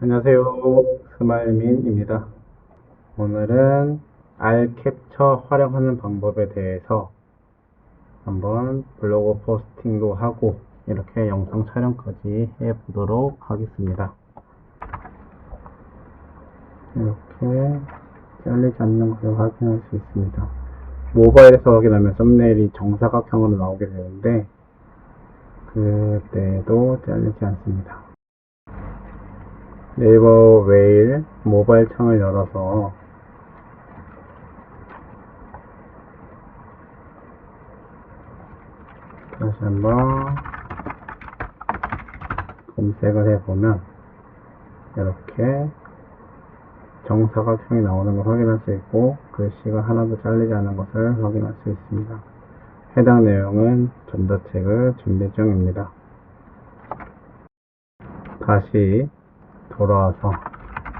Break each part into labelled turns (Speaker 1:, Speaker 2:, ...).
Speaker 1: 안녕하세요. 스마일민입니다. 오늘은 알 캡처 활용하는 방법에 대해서 한번 블로그 포스팅도 하고 이렇게 영상 촬영까지 해보도록 하겠습니다. 이렇게 잘리지 않는 것을 확인할 수 있습니다. 모바일에서 확인하면 썸네일이 정사각형으로 나오게 되는데 그때도 잘리지 않습니다. 네이버 메일 모바일 창을 열어서 다시 한번 검색을 해보면 이렇게 정사각형이 나오는 걸 확인할 수 있고 글씨가 하나도 잘리지 않은 것을 확인할 수 있습니다. 해당 내용은 전자책을 준비 중입니다. 다시 돌아와서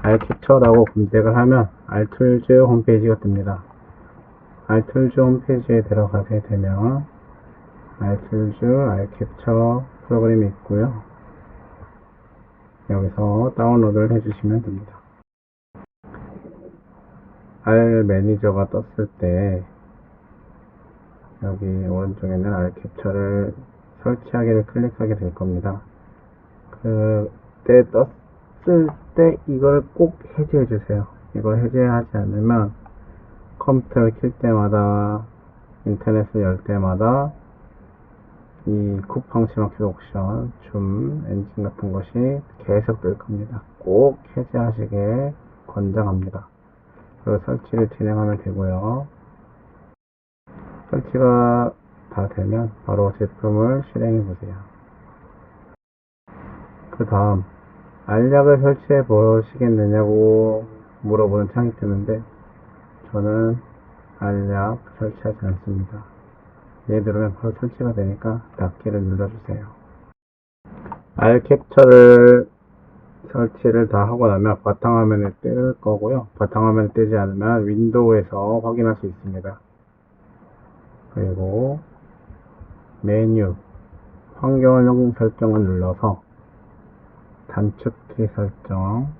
Speaker 1: 알캡처라고 검색을 하면 알툴즈 홈페이지가 뜹니다. 알툴즈 홈페이지에 들어가게 되면 알툴즈 알캡처 프로그램이 있고요. 여기서 다운로드를 해주시면 됩니다. 알 매니저가 떴을 때 여기 오른쪽에는 알 캡처를 설치하기를 클릭하게 될 겁니다. 그때 떴을 때 이걸 꼭 해제해 주세요. 이걸 해제하지 않으면 컴퓨터를 킬 때마다 인터넷을 열 때마다 이 쿠팡 시마켓 옥션, 줌, 엔진 같은 것이 계속 뜰 겁니다. 꼭 해제하시길 권장합니다. 그리고 설치를 진행하면 되고요. 설치가 다 되면 바로 제품을 실행해 보세요. 그 다음 알약을 설치해 보시겠느냐고 물어보는 창이 뜨는데 저는 알약 설치하지 않습니다. 얘 누르면 바로 설치가 되니까 닫기를 눌러주세요. 알 캡처를 설치를 다 하고 나면 바탕화면에 뜰 거고요. 바탕화면에 뜨지 않으면 윈도우에서 확인할 수 있습니다. 그리고 메뉴 환경 설정을 눌러서 단축키 설정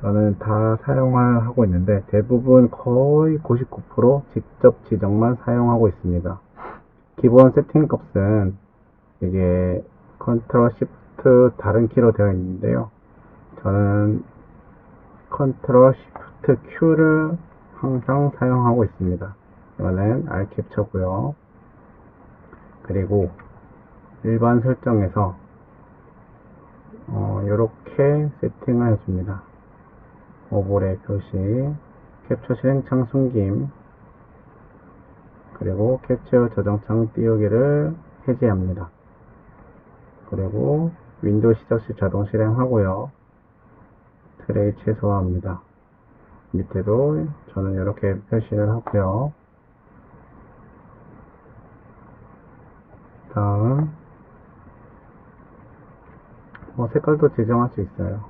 Speaker 1: 저는 다 사용을 하고 있는데 대부분 거의 99% 직접 지정만 사용하고 있습니다. 기본 세팅 값은 이게 컨트롤 시프트 다른 키로 되어 있는데요. 저는 컨트롤 시프트 Q를 항상 사용하고 있습니다. 이거는 알 캡처고요. 그리고 일반 설정에서 이렇게 세팅을 해줍니다. 오버레이 표시, 캡처 실행창 숨김, 그리고 캡처 저장창 띄우기를 해제합니다. 그리고 윈도우 시작 시 자동 실행하고요. 트레이 최소화합니다. 밑에도 저는 이렇게 표시를 하고요. 다음 색깔도 지정할 수 있어요.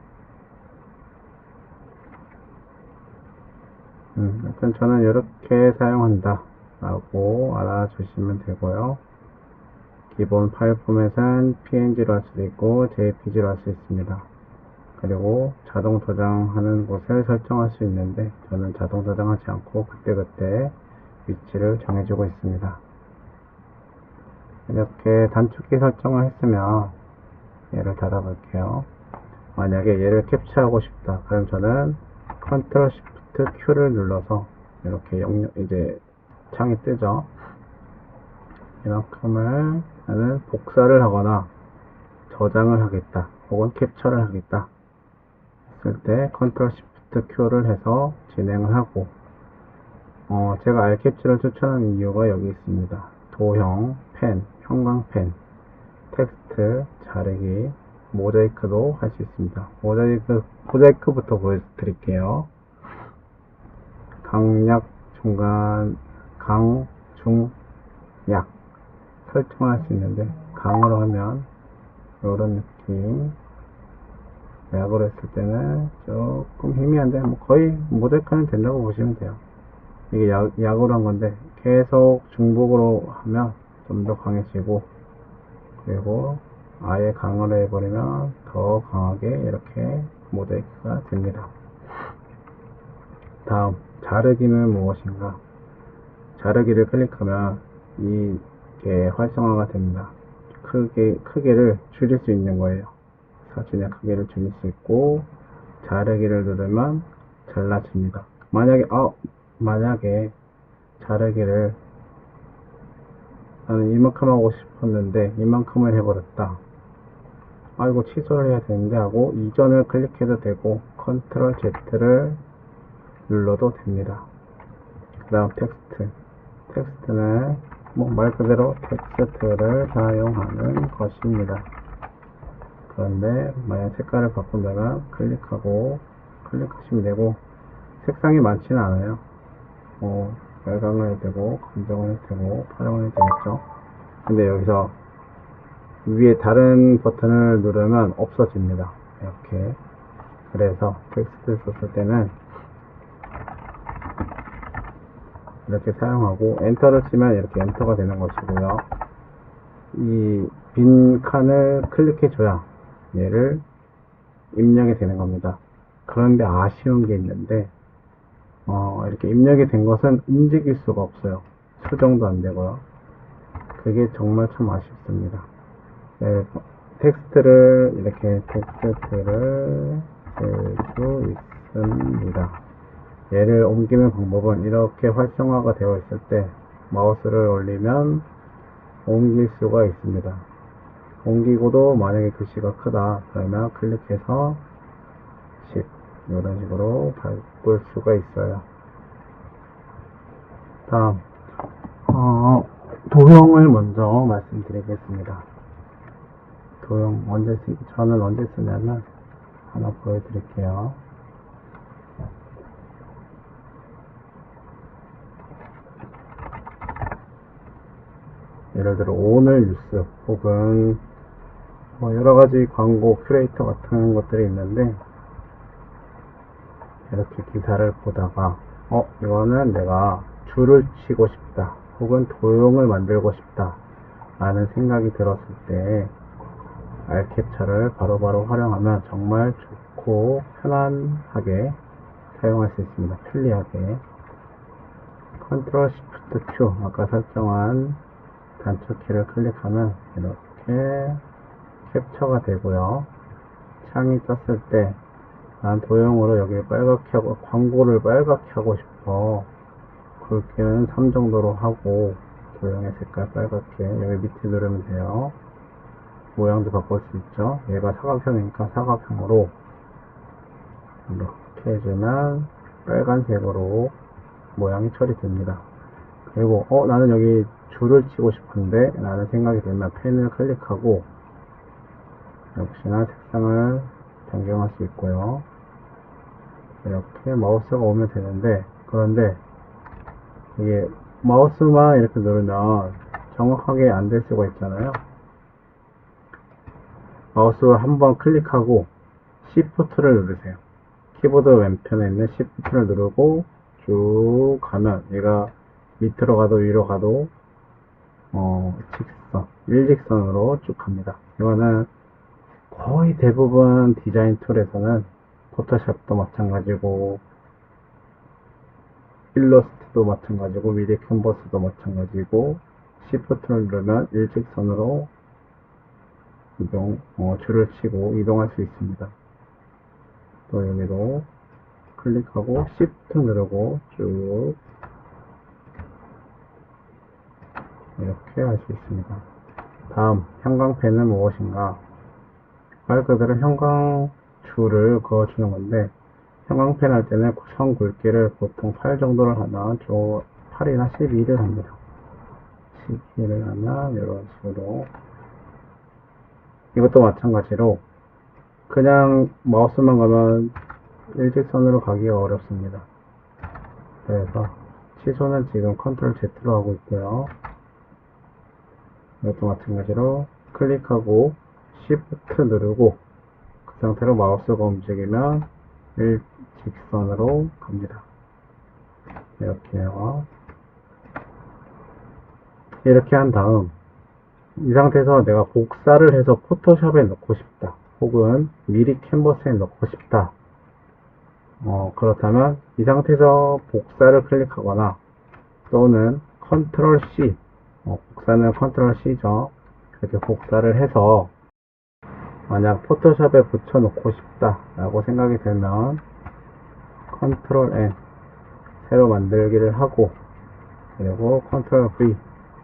Speaker 1: 일단 저는 이렇게 사용한다 라고 알아주시면 되고요. 기본 파일 포맷은 PNG로 할 수도 있고 JPG로 할 수 있습니다. 그리고 자동 저장하는 곳을 설정할 수 있는데 저는 자동 저장하지 않고 그때그때 위치를 정해주고 있습니다. 이렇게 단축키 설정을 했으면 얘를 닫아 볼게요. 만약에 얘를 캡처하고 싶다 그럼 저는 컨트롤 시프트 Q를 눌러서 이렇게 이제 창이 뜨죠. 이만큼을 나는 복사를 하거나 저장을 하겠다 혹은 캡처를 하겠다 했을 때 컨트롤 시프트 Q를 해서 진행을 하고 제가 알캡처를 추천하는 이유가 여기 있습니다. 도형, 펜, 형광펜, 텍스트, 자르기, 모자이크도 할 수 있습니다. 모자이크부터 보여드릴게요. 강약, 중간, 강, 중, 약 설정을 할 수 있는데 강으로 하면 이런 느낌, 약으로 했을 때는 조금 희미한데 거의 모자이크는 된다고 보시면 돼요. 이게 약으로 한 건데 계속 중복으로 하면 좀 더 강해지고 그리고 아예 강으로 해버리면 더 강하게 이렇게 모자이크가 됩니다. 다음, 자르기는 무엇인가? 자르기를 클릭하면 이게 활성화가 됩니다. 크기를 줄일 수 있는 거예요. 사진의 크기를 줄일 수 있고, 자르기를 누르면 잘라집니다. 만약에 자르기를 나는 이만큼 하고 싶었는데 이만큼을 해버렸다. 이거 취소를 해야 되는데 하고 이전을 클릭해도 되고 컨트롤 Z를 눌러도 됩니다. 그 다음 텍스트는 말 그대로 텍스트를 사용하는 것입니다. 그런데 만약 색깔을 바꾼다면 클릭하시면 되고, 색상이 많지는 않아요. 빨강을 해도 되고 검정을 해도 되고 파랑을 해도 되겠죠. 근데 여기서 위에 다른 버튼을 누르면 없어집니다. 이렇게. 그래서 텍스트 썼을 때는 이렇게 사용하고, 엔터를 치면 이렇게 엔터가 되는 것이고요. 이 빈 칸을 클릭해줘야 얘를 입력이 되는 겁니다. 그런데 아쉬운 게 있는데, 이렇게 입력이 된 것은 움직일 수가 없어요. 수정도 안 되고요. 그게 정말 참 아쉽습니다. 네, 텍스트를 쓸 수 있습니다. 얘를 옮기는 방법은 이렇게 활성화가 되어 있을 때 마우스를 올리면 옮길 수가 있습니다. 옮기고도 만약에 글씨가 크다 그러면 클릭해서 이런 식으로 바꿀 수가 있어요. 다음 도형을 먼저 말씀드리겠습니다. 도형 저는 언제 쓰냐면 하나 보여드릴게요. 예를 들어 오늘 뉴스 혹은 여러가지 광고 큐레이터 같은 것들이 있는데, 이렇게 기사를 보다가 이거는 내가 줄을 치고 싶다 혹은 도형을 만들고 싶다 라는 생각이 들었을 때 알캡처를 바로바로 활용하면 정말 좋고 편안하게 사용할 수 있습니다. 편리하게. 컨트롤 시프트 Q 아까 설정한 단축키를 클릭하면 이렇게 캡처가 되고요. 창이 떴을 때 난 도형으로 여기를 빨갛게 하고, 광고를 빨갛게 하고 싶어. 굵기는 3 정도로 하고, 도형의 색깔 빨갛게, 여기 밑에 누르면 돼요. 모양도 바꿀 수 있죠. 얘가 사각형이니까 사각형으로 이렇게 해주면 빨간색으로 모양이 처리됩니다. 그리고 나는 여기 줄을 치고 싶은데 라는 생각이 들면 펜을 클릭하고 역시나 색상을 변경할 수 있고요. 이렇게 마우스가 오면 되는데, 그런데 이게 마우스만 이렇게 누르면 정확하게 안 될 수가 있잖아요. 마우스 한번 클릭하고 Shift를 누르세요. 키보드 왼편에 있는 Shift를 누르고 쭉 가면 얘가 밑으로 가도 위로 가도 일직선으로 쭉 갑니다. 이거는 거의 대부분 디자인 툴에서는 포토샵도 마찬가지고 일러스트도 마찬가지고 미디 캔버스도 마찬가지고 Shift를 누르면 일직선으로 줄을 치고 이동할 수 있습니다. 또 여기도 클릭하고 Shift 누르고 쭉 이렇게 할 수 있습니다. 다음, 형광펜은 무엇인가? 말 그대로 형광줄을 그어주는 건데, 형광펜 할 때는 선 굵기를 보통 8 정도를 하면 8이나 12를 합니다. 12를 하면 이런 식으로. 이것도 마찬가지로 그냥 마우스만 가면 일직선으로 가기가 어렵습니다. 그래서 취소는 지금 컨트롤 Z로 하고 있고요. 이것도 마찬가지로 클릭하고 Shift 누르고 그 상태로 마우스가 움직이면 일직선으로 갑니다. 이렇게요. 이렇게 한 다음 이 상태에서 내가 복사를 해서 포토샵에 넣고 싶다. 혹은 미리 캔버스에 넣고 싶다. 그렇다면 이 상태에서 복사를 클릭하거나 또는 컨트롤 C, 복사는 컨트롤 C죠. 이렇게 복사를 해서 만약 포토샵에 붙여놓고 싶다 라고 생각이 들면 컨트롤 N 새로 만들기를 하고, 그리고 컨트롤 V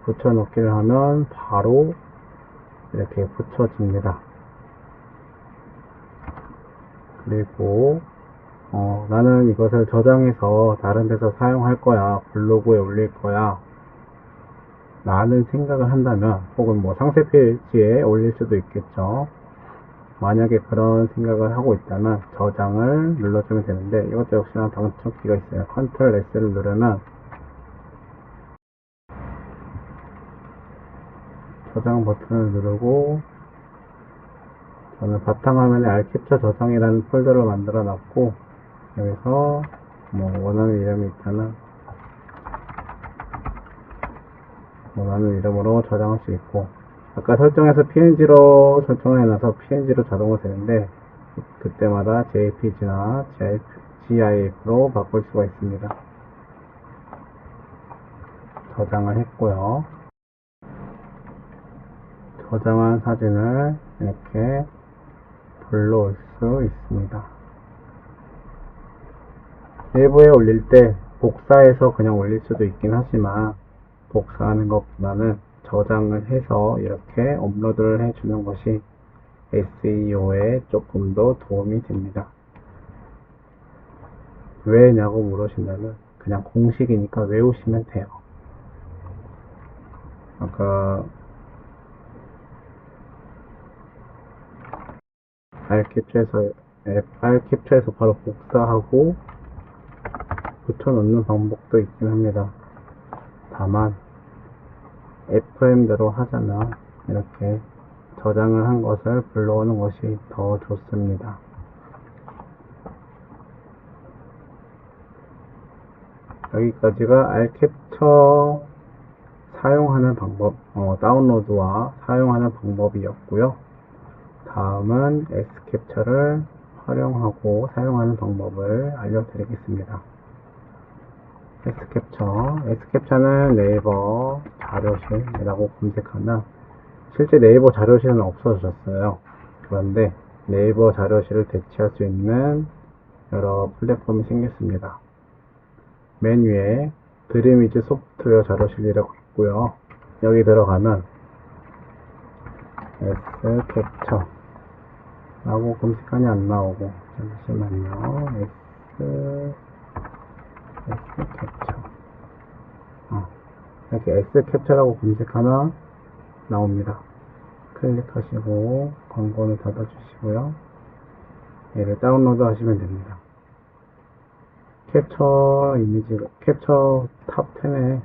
Speaker 1: 붙여놓기를 하면 바로 이렇게 붙여집니다. 그리고 나는 이것을 저장해서 다른 데서 사용할 거야, 블로그에 올릴 거야 라는 생각을 한다면, 혹은 뭐 상세 페이지에 올릴 수도 있겠죠. 만약에 그런 생각을 하고 있다면 저장을 눌러주면 되는데, 이것도 역시나 단축키가 있어요. 컨트롤 S를 누르면 저장 버튼을 누르고, 저는 바탕화면에 알캡처 저장이라는 폴더를 만들어 놨고, 여기서 뭐 원하는 이름이 있다면 원하는 이름으로 저장할 수 있고, 아까 설정해서 PNG로 설정을 해놔서 PNG로 자동으로 되는데, 그때마다 JPG나 GIF로 바꿀 수가 있습니다. 저장을 했고요. 저장한 사진을 이렇게 불러올 수 있습니다. 일부에 올릴 때 복사해서 그냥 올릴 수도 있긴 하지만, 복사하는 것보다는 저장을 해서 이렇게 업로드를 해주는 것이 SEO에 조금 더 도움이 됩니다. 왜냐고 물으신다면 그냥 공식이니까 외우시면 돼요. 아까 파일 캡처해서 바로 복사하고 붙여넣는 방법도 있긴 합니다. 다만 FM대로 하자면 이렇게 저장을 한 것을 불러오는 것이 더 좋습니다. 여기까지가 알캡처 사용하는 방법, 다운로드와 사용하는 방법이었고요. 다음은 S캡처를 활용하고 사용하는 방법을 알려드리겠습니다. S캡처는 네이버 자료실이라고 검색하면 실제 네이버 자료실은 없어졌어요. 그런데 네이버 자료실을 대체할 수 있는 여러 플랫폼이 생겼습니다. 맨 위에 드림이즈 소프트웨어 자료실이라고 있고요. 여기 들어가면 S캡처 라고 검색하니 안 나오고, 잠시만요. S캡처. 이렇게 S캡처라고 검색하면 나옵니다. 클릭하시고 광고는 닫아주시고요. 얘를 다운로드 하시면 됩니다. 캡처 탑 10에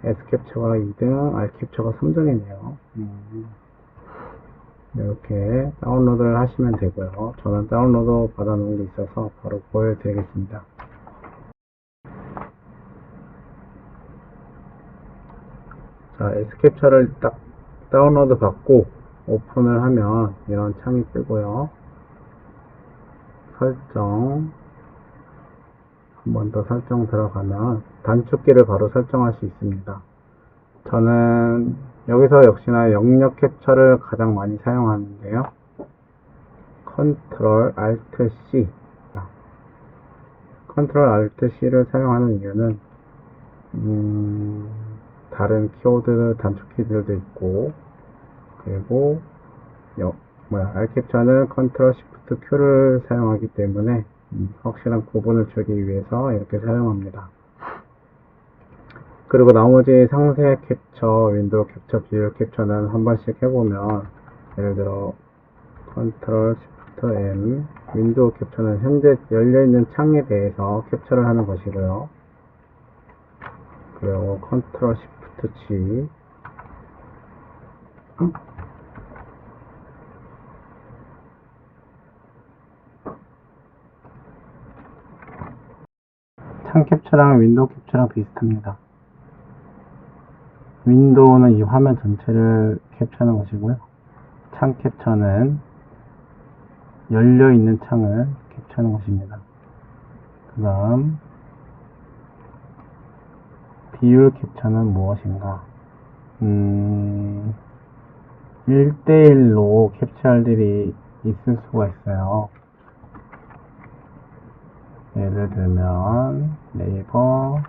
Speaker 1: S캡처가 2등, R캡처가 3등이네요. 이렇게 다운로드를 하시면 되고요. 저는 다운로드 받아놓은 게 있어서 바로 보여드리겠습니다. 자, S캡처를 딱 다운로드 받고 오픈을 하면 이런 창이 뜨고요. 설정, 한 번 더 설정 들어가면 단축키를 바로 설정할 수 있습니다. 저는 여기서 역시나 영역 캡처를 가장 많이 사용하는데요. 컨트롤 알트 C. 컨트롤 알트 C를 사용하는 이유는 다른 키워드 단축키들도 있고, 그리고 알캡처는 컨트롤 시프트 Q를 사용하기 때문에 확실한 구분을 주기 위해서 이렇게 사용합니다. 그리고 나머지 상세 캡처, 윈도우 캡처, 비율 캡처는 한 번씩 해보면, 예를 들어 컨트롤 시프트 M, 윈도우 캡처는 현재 열려있는 창에 대해서 캡처를 하는 것이고요. 그리고 컨트롤 시프트 G, 창 캡처랑 윈도우 캡처랑 비슷합니다. 윈도우는 이 화면 전체를 캡처하는 것이고요. 창 캡처는 열려있는 창을 캡처하는 것입니다. 그 다음 비율 캡처는 무엇인가? 1대1로 캡처할 일이 있을 수가 있어요. 예를 들면 네이버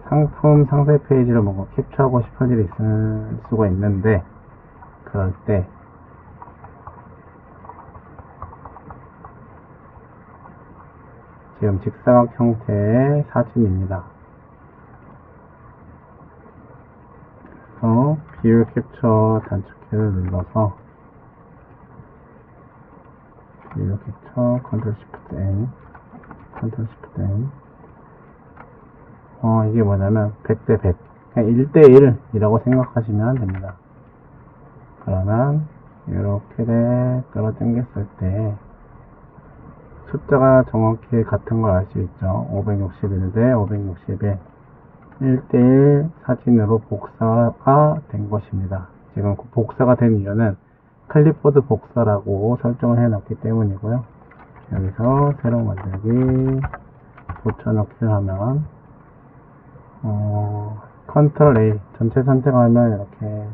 Speaker 1: 상품 상세 페이지를 뭔가 캡처하고 싶을 일이 있을 수가 있는데, 그럴 때 지금 직사각 형태의 사진입니다. 그래서 비율 캡처 단축키를 눌러서 비율 캡처 컨트롤 시프트 N 이게 뭐냐면 100대 100 그냥 1대1이라고 생각하시면 됩니다. 그러면 이렇게 끌어당겼을 때 숫자가 정확히 같은 걸 알 수 있죠. 561 대 561 1대1 사진으로 복사가 된 것입니다. 지금 복사가 된 이유는 클립보드 복사라고 설정을 해놨기 때문이고요. 여기서 새로 만들기 붙여넣기를 하면 컨트롤 A 전체 선택하면 이렇게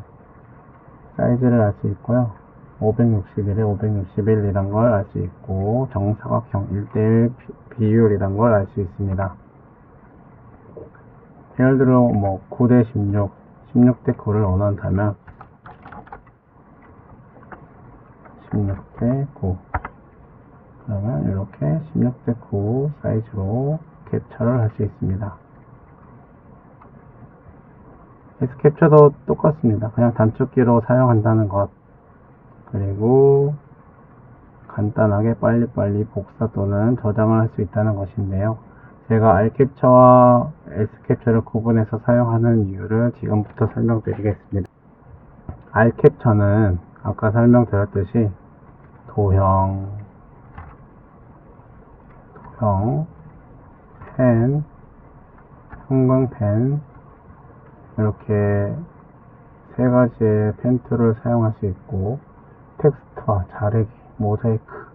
Speaker 1: 사이즈를 알 수 있고요. 561에 561 이란 걸 알 수 있고, 정사각형 1대1 비율이란 걸 알 수 있습니다. 예를 들어 9대 16, 16대 9를 원한다면 16대 9 그러면 이렇게 16대 9 사이즈로 캡처를 할 수 있습니다. S캡처도 똑같습니다. 그냥 단축키로 사용한다는 것, 그리고 간단하게 빨리빨리 복사 또는 저장을 할 수 있다는 것인데요. 제가 R캡처와 S캡처를 구분해서 사용하는 이유를 지금부터 설명드리겠습니다. R캡처는 아까 설명드렸듯이 도형, 펜, 형광펜 이렇게 세 가지의 펜 툴을 사용할 수 있고, 텍스트와 자르기, 모자이크,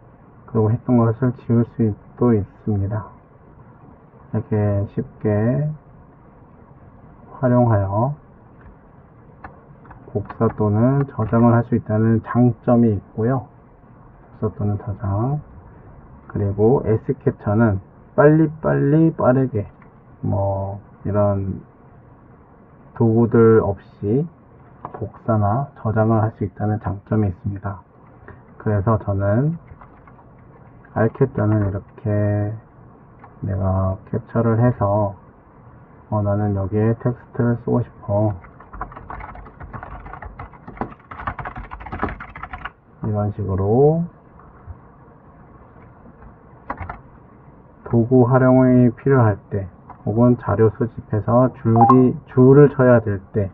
Speaker 1: 그리고 했던 것을 지울 수도 있습니다. 이렇게 쉽게 활용하여 복사 또는 저장을 할 수 있다는 장점이 있고요. 복사 또는 저장. 그리고 S캡처는 빨리빨리 빠르게 이런 도구들 없이 복사나 저장을 할 수 있다는 장점이 있습니다. 그래서 저는 R캡처는 이렇게 내가 캡처를 해서 나는 여기에 텍스트를 쓰고 싶어, 이런 식으로 도구 활용이 필요할 때, 혹은 자료 수집해서 줄을 쳐야 될 때,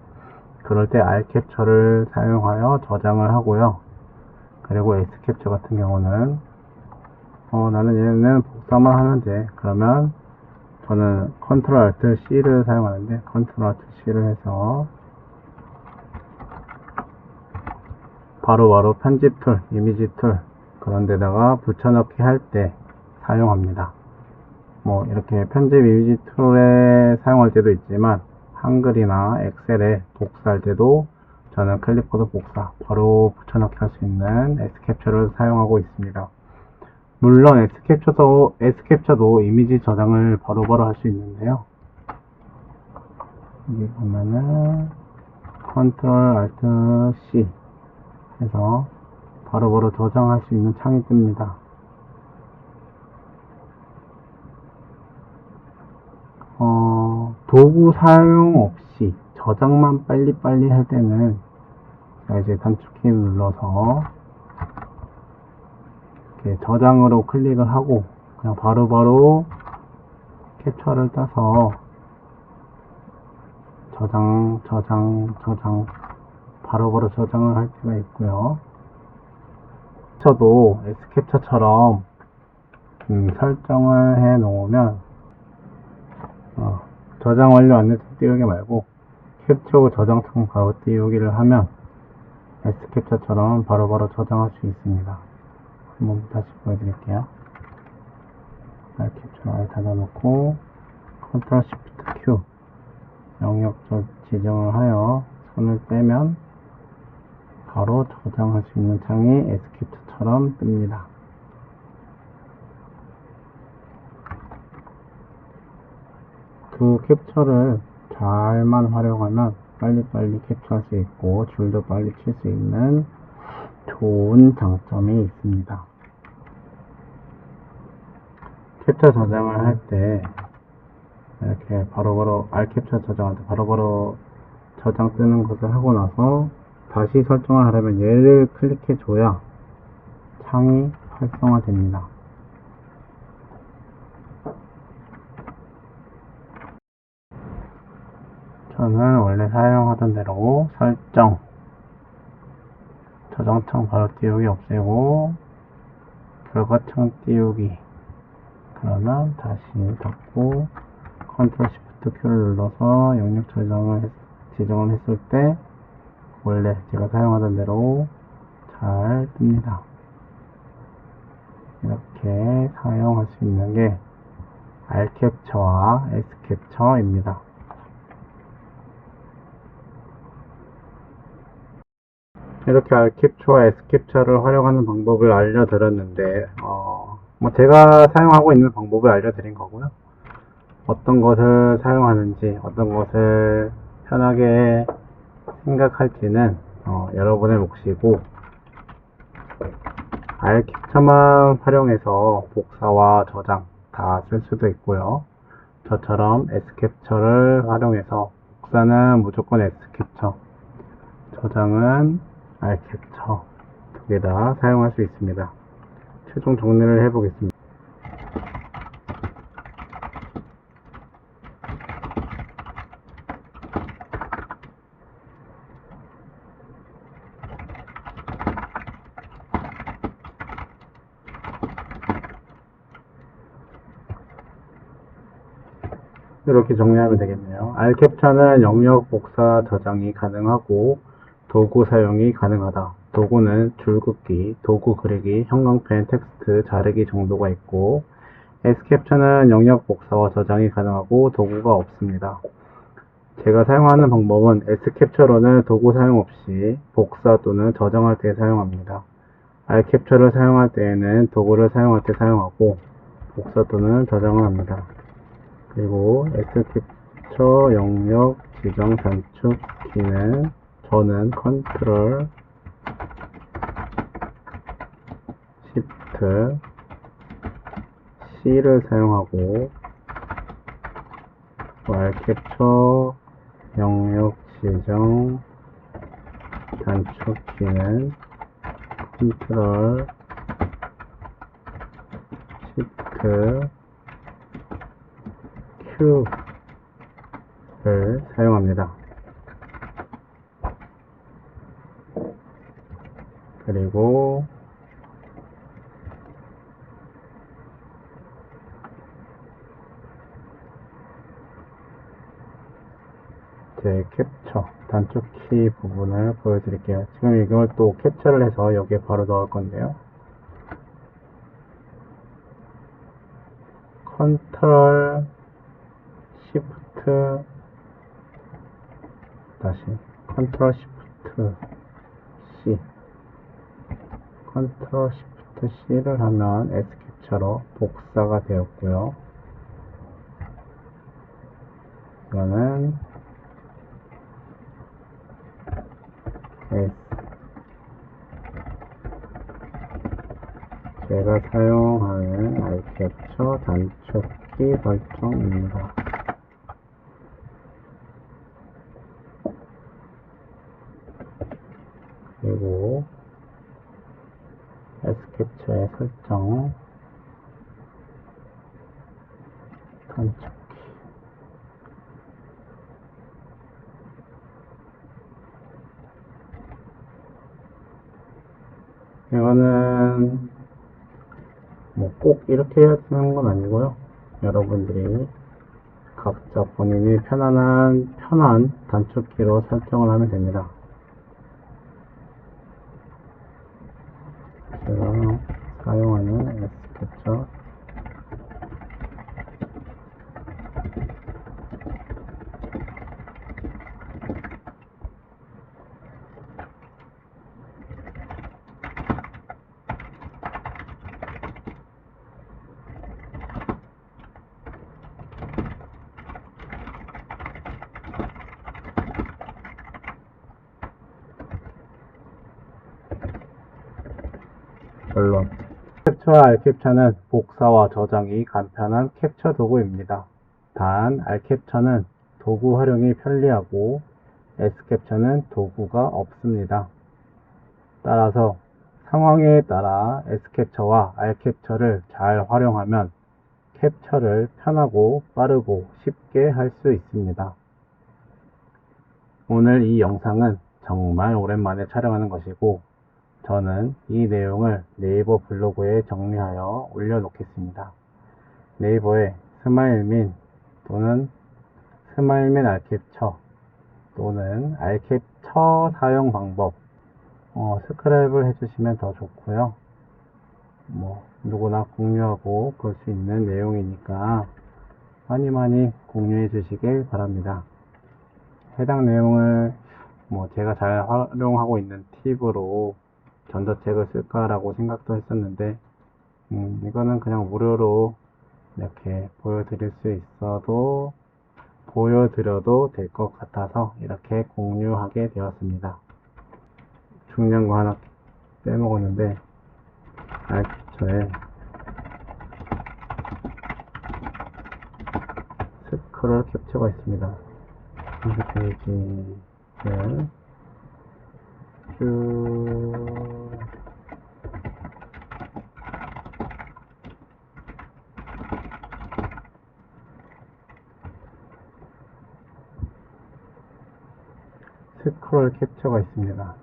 Speaker 1: 그럴 때 R캡처를 사용하여 저장을 하고요. 그리고 S캡처 같은 경우는 나는 얘는 복사만 하면 돼. 그러면 저는 컨트롤 알트 C를 사용하는데, 컨트롤 알트 C를 해서 바로바로 편집 툴, 이미지 툴 그런 데다가 붙여넣기 할 때 사용합니다. 이렇게 편집 이미지 툴에 사용할 때도 있지만, 한글이나 엑셀에 복사할 때도 저는 클립보드 복사 바로 붙여넣기 할 수 있는 S캡처를 사용하고 있습니다. 물론 S캡처도 이미지 저장을 바로바로 할 수 있는데요. 여기 보면은 컨트롤 알트 C 해서 바로바로 저장할 수 있는 창이 뜹니다. 도구 사용 없이 저장만 빨리빨리 할 때는 이제 단축키 눌러서 이렇게 저장으로 클릭을 하고 그냥 바로바로 캡처를 따서 저장 바로바로 저장을 할 수가 있고요. 캡처도 S캡처처럼 설정을 해 놓으면 저장 완료 안내창 띄우기 말고 캡처 후 저장창 바로 띄우기를 하면 S캡처처럼 바로바로 저장할 수 있습니다. 한번 다시 보여드릴게요. 캡처 아예 닫아놓고 Ctrl Shift Q 영역 지정을 하여 손을 떼면 바로 저장할 수 있는 창이 S캡처처럼 뜹니다. 그 캡처를 잘만 활용하면 빨리빨리 캡처할 수 있고 줄도 빨리 칠 수 있는 좋은 장점이 있습니다. 캡처 저장을 할 때 이렇게 바로바로 알캡처 저장할 때 바로바로 저장 뜨는 것을 하고 나서 다시 설정을 하려면 얘를 클릭해 줘야 창이 활성화됩니다. 저는 원래 사용하던 대로 설정, 저장창 바로 띄우기 없애고 결과창 띄우기, 그러면 다시 닫고 Ctrl Shift Q를 눌러서 영역 지정을 했을 때 원래 제가 사용하던 대로 잘 뜹니다. 이렇게 사용할 수 있는 게 R캡처와 S캡처입니다. 이렇게 R캡처와 S캡처를 활용하는 방법을 알려드렸는데 제가 사용하고 있는 방법을 알려드린 거고요. 어떤 것을 사용하는지, 어떤 것을 편하게 생각할지는 여러분의 몫이고, R캡처만 활용해서 복사와 저장 다 쓸 수도 있고요. 저처럼 S캡처를 활용해서 복사는 무조건 S캡처, 저장은 R캡처 두 개 다 사용할 수 있습니다. 최종 정리를 해보겠습니다. 이렇게 정리하면 되겠네요. R캡처는 영역 복사 저장이 가능하고 도구 사용이 가능하다. 도구는 줄긋기, 도구 그리기, 형광펜, 텍스트, 자르기 정도가 있고, S캡처는 영역 복사와 저장이 가능하고 도구가 없습니다. 제가 사용하는 방법은 S캡처로는 도구 사용 없이 복사 또는 저장할 때 사용합니다. R캡처를 사용할 때에는 도구를 사용할 때 사용하고 복사 또는 저장을 합니다. 그리고 S캡처 영역 지정 단축 키는 저는 Ctrl Shift C를 사용하고 R캡처 영역 지정 단축 키는 Ctrl Shift Q를 사용합니다. 그리고 제 캡처 단축키 부분을 보여드릴게요. 지금 이걸 또 캡처를 해서 여기에 바로 넣을 건데요. Ctrl Shift 다시 Ctrl Shift C Ctrl Shift C를 하면 S캡처로 복사가 되었고요. 이거는 S 제가 사용하는 R캡처 단축키 설정입니다. 그리고 S캡처의 설정 단축키 이거는 꼭 이렇게 해야 되는 건 아니고요. 여러분들이 각자 본인이 편한 단축키로 설정을 하면 됩니다. 캡처. 결론. 캡처와 알캡처는 복사와 저장이 간편한 캡처 도구입니다. 단, 알캡처는 도구 활용이 편리하고 S캡처는 도구가 없습니다. 따라서 상황에 따라 S캡처와 R캡처를 잘 활용하면 캡처를 편하고 빠르고 쉽게 할 수 있습니다. 오늘 이 영상은 정말 오랜만에 촬영하는 것이고 저는 이 내용을 네이버 블로그에 정리하여 올려놓겠습니다. 네이버에 스마일민 또는 스마일민 알캡처 또는 알캡처 사용 방법 스크랩을 해주시면 더 좋고요. 누구나 공유하고 볼 수 있는 내용이니까 많이 공유해 주시길 바랍니다. 해당 내용을 제가 잘 활용하고 있는 팁으로 전자책을 쓸까라고 생각도 했었는데 이거는 그냥 무료로 이렇게 보여드릴 수 있어도 보여드려도 될 것 같아서 이렇게 공유하게 되었습니다. 중요한 거 하나 빼먹었는데 알캡처에 스크롤 캡처가 있습니다. 이 페이지를 쭉 스크롤 캡처가 있습니다.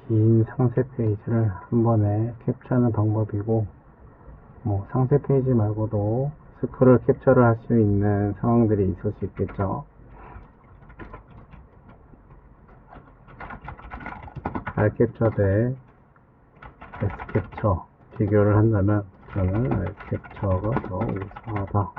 Speaker 1: 긴 상세 페이지를 한 번에 캡처하는 방법이고 상세 페이지 말고도 스크롤 캡처를 할 수 있는 상황들이 있을 수 있겠죠. 알캡처 대 S캡처 비교를 한다면 저는 알캡처가 더 우수하다.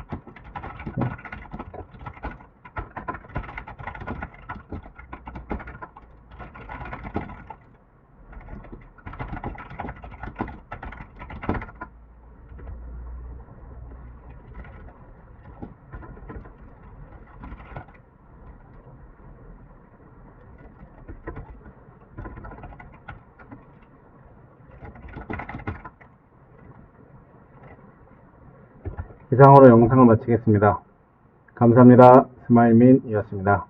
Speaker 1: 이상으로 영상을 마치겠습니다. 감사합니다. 스마일민이었습니다.